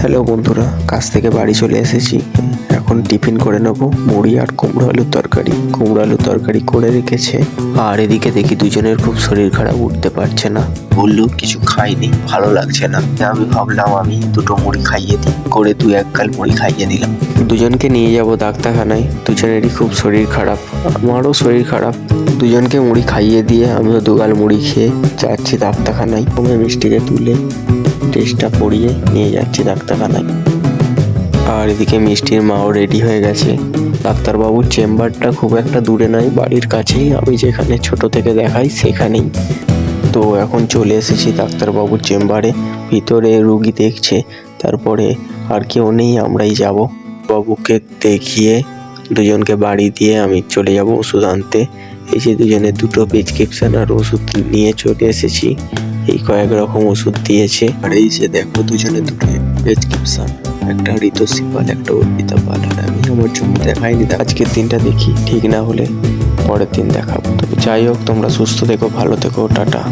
Hello বন্ধুরা, কাজ থেকে বাড়ি চলে এসেছি। এখন টিফিন করে নেবো, মুড়ি আর কুমড়ো আলুর তরকারি। কুমড়ো আলুর তরকারি করে রেখেছে। আর এদিকে দেখি দুজনের খুব শরীর খারাপ, উঠতে পারছে না। বললো কিছু খাইনি, ভালো লাগছে না। আমি ভাবলাম আমি দুটো মুড়ি খাইয়ে দিই, করে 2-1 গাল মুড়ি খাইয়ে দিলাম। দুজনকে নিয়ে যাব ডাক্তারখানায়, দুজনেরই খুব শরীর খারাপ, আমারও শরীর খারাপ। দুজনকে মুড়ি খাইয়ে দিয়ে আমিও 2 গাল মুড়ি খেয়ে যাচ্ছি ডাক্তারখানায়। মিষ্টিকে তুলে টেস্টটা করিয়ে নিয়ে যাচ্ছি ডাক্তারখানায়। আর এদিকে মিষ্টির মাও রেডি হয়ে গেছে। ডাক্তারবাবুর চেম্বারটা খুব একটা দূরে নয়, বাড়ির কাছেই, আমি যেখানে ছোট থেকে দেখাই সেখানেই। তো এখন চলে এসেছি ডাক্তারবাবুর চেম্বারে। ভিতরে রুগী দেখছে, তারপরে আর কেউ নেই, আমরাই যাব। বাবুকে দেখিয়ে দুজনকে বাড়ি দিয়ে আমি চলে যাব ওষুধ আনতে। এই যে দুজনে দুটো প্রেসক্রিপশন আর ওষুধ নিয়ে চলে এসেছি। এই কয়েক রকম ওষুধ দিয়েছে। আর এই যে দেখো দুজনে দুটো প্রেসক্রিপশন, একটা ঋতসী পাল, একটা অর্পিতা পাল। আর আমি আমার জন্য দেখাইনি, আজকের দিনটা দেখি, ঠিক না হলে পরের দিন দেখাবো। তো যাই হোক, তোমরা সুস্থ থেকো, ভালো থেকো, টাটা।